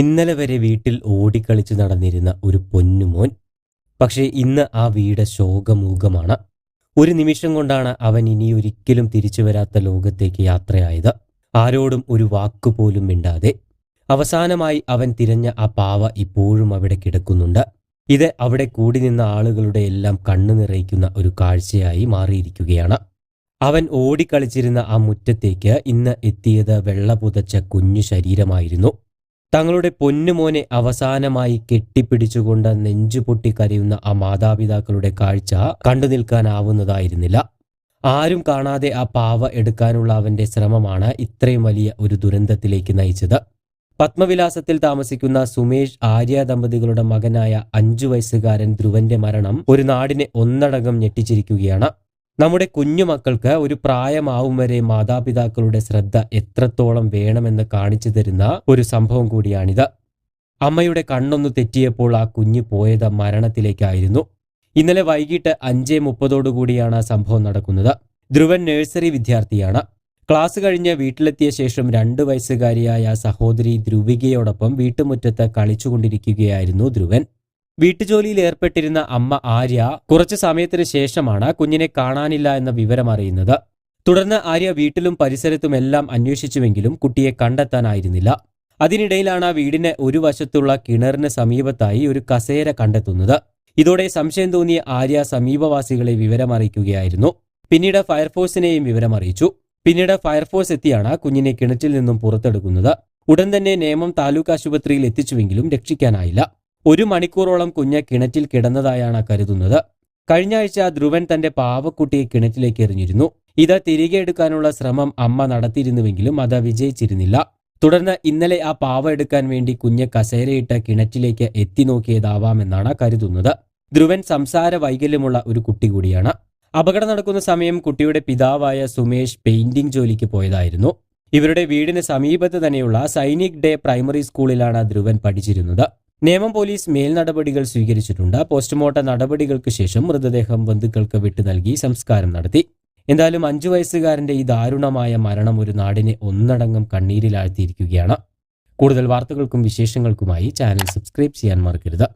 ഇന്നലെ വരെ വീട്ടിൽ ഓടിക്കളിച്ചു നടന്നിരുന്ന ഒരു പൊന്നുമോൻ. പക്ഷേ ഇന്ന് ആ വീട് ശോകമൂകമാണ്. ഒരു നിമിഷം കൊണ്ടാണ് അവൻ ഇനിയൊരിക്കലും തിരിച്ചു വരാത്ത ലോകത്തേക്ക് യാത്രയായത്. ആരോടും ഒരു വാക്കുപോലും മിണ്ടാതെ. അവസാനമായി അവൻ തിരഞ്ഞ ആ പാവ ഇപ്പോഴും അവിടെ കിടക്കുന്നുണ്ട്. ഇത് അവിടെ കൂടി നിന്ന ആളുകളുടെ എല്ലാം കണ്ണു നിറയ്ക്കുന്ന ഒരു കാഴ്ചയായി മാറിയിരിക്കുകയാണ്. അവൻ ഓടിക്കളിച്ചിരുന്ന ആ മുറ്റത്തേക്ക് ഇന്ന് എത്തിയത് വെള്ള പുതച്ച കുഞ്ഞു ശരീരമായിരുന്നു. തങ്ങളുടെ പൊന്നുമോനെ അവസാനമായി കെട്ടിപ്പിടിച്ചുകൊണ്ട് നെഞ്ചുപൊട്ടി കരയുന്ന ആ മാതാപിതാക്കളുടെ കാഴ്ച കണ്ടു നിൽക്കാനാവുന്നതായിരുന്നില്ല. ആരും കാണാതെ ആ പാവ എടുക്കാനുള്ള അവന്റെ ശ്രമമാണ് ഇത്രയും വലിയ ഒരു ദുരന്തത്തിലേക്ക് നയിച്ചത്. പത്മവിലാസത്തിൽ താമസിക്കുന്ന സുമേഷ് ആര്യ ദമ്പതികളുടെ മകനായ 5 വയസ്സുകാരൻ ധ്രുവന്റെ മരണം ഒരു നാടിനെ ഒന്നടങ്കം ഞെട്ടിച്ചിരിക്കുകയാണ്. നമ്മുടെ കുഞ്ഞുമക്കൾക്ക് ഒരു പ്രായമാവും വരെ മാതാപിതാക്കളുടെ ശ്രദ്ധ എത്രത്തോളം വേണമെന്ന് കാണിച്ചു തരുന്ന ഒരു സംഭവം കൂടിയാണിത്. അമ്മയുടെ കണ്ണൊന്നു തെറ്റിയപ്പോൾ ആ കുഞ്ഞ് പോയത് മരണത്തിലേക്കായിരുന്നു. ഇന്നലെ വൈകിട്ട് 5:30 സംഭവം നടക്കുന്നത്. ധ്രുവൻ നഴ്സറി വിദ്യാർത്ഥിയാണ്. ക്ലാസ് കഴിഞ്ഞ് വീട്ടിലെത്തിയ ശേഷം 2 വയസ്സുകാരിയായ സഹോദരി ധ്രുവികയോടൊപ്പം വീട്ടുമുറ്റത്ത് കളിച്ചുകൊണ്ടിരിക്കുകയായിരുന്നു ധ്രുവൻ. വീട്ടുജോലിയിൽ ഏർപ്പെട്ടിരുന്ന അമ്മ ആര്യ കുറച്ചു സമയത്തിന് ശേഷമാണ് കുഞ്ഞിനെ കാണാനില്ല എന്ന വിവരം അറിയുന്നത്. തുടർന്ന് ആര്യ വീട്ടിലും പരിസരത്തുമെല്ലാം അന്വേഷിച്ചുവെങ്കിലും കുട്ടിയെ കണ്ടെത്താനായിരുന്നില്ല. അതിനിടയിലാണ് വീടിന് ഒരു വശത്തുള്ള കിണറിന് സമീപത്തായി ഒരു കസേര കണ്ടെത്തുന്നത്. ഇതോടെ സംശയം തോന്നിയ ആര്യ സമീപവാസികളെ വിവരമറിയിക്കുകയായിരുന്നു. പിന്നീട് ഫയർഫോഴ്സിനെയും വിവരമറിയിച്ചു. പിന്നീട് ഫയർഫോഴ്സ് എത്തിയാണ് കുഞ്ഞിനെ കിണറ്റിൽ നിന്നും പുറത്തെടുക്കുന്നത്. ഉടൻ തന്നെ നേമം താലൂക്ക് ആശുപത്രിയിൽ എത്തിച്ചുവെങ്കിലും രക്ഷിക്കാനായില്ല. 1 മണിക്കൂറോളം കുഞ്ഞ് കിണറ്റിൽ കിടന്നതായാണ് കരുതുന്നത്. കഴിഞ്ഞ ആഴ്ച ധ്രുവൻ തന്റെ പാവക്കുട്ടിയെ കിണറ്റിലേക്ക് എറിഞ്ഞിരുന്നു. ഇത് തിരികെ എടുക്കാനുള്ള ശ്രമം അമ്മ നടത്തിയിരുന്നുവെങ്കിലും അത് വിജയിച്ചിരുന്നില്ല. തുടർന്ന് ഇന്നലെ ആ പാവ എടുക്കാൻ വേണ്ടി കുഞ്ഞ് കസേരയിട്ട് കിണറ്റിലേക്ക് എത്തി നോക്കിയതാവാമെന്നാണ് കരുതുന്നത്. ധ്രുവൻ സംസാര വൈകല്യമുള്ള ഒരു കുട്ടി കൂടിയാണ്. അപകടം നടക്കുന്ന സമയം കുട്ടിയുടെ പിതാവായ സുമേഷ് പെയിന്റിംഗ് ജോലിക്ക് പോയതായിരുന്നു. ഇവരുടെ വീടിന് സമീപത്ത് തന്നെയുള്ള സൈനിക് ഡേ പ്രൈമറി സ്കൂളിലാണ് ധ്രുവൻ പഠിച്ചിരുന്നത്. നേമം പോലീസ് മേൽനടപടികൾ സ്വീകരിച്ചിട്ടുണ്ട്. പോസ്റ്റ്മോർട്ടം നടപടികൾക്ക് ശേഷം മൃതദേഹം ബന്ധുക്കൾക്ക് വിട്ടു നൽകി സംസ്കാരം നടത്തി. എന്തായാലും 5 വയസ്സുകാരന്റെ ഈ ദാരുണമായ മരണം ഒരു നാടിനെ ഒന്നടങ്കം കണ്ണീരിലാഴ്ത്തിയിരിക്കുകയാണ്. കൂടുതൽ വാർത്തകൾക്കും വിശേഷങ്ങൾക്കുമായി ചാനൽ സബ്സ്ക്രൈബ് ചെയ്യാൻ മറക്കരുത്.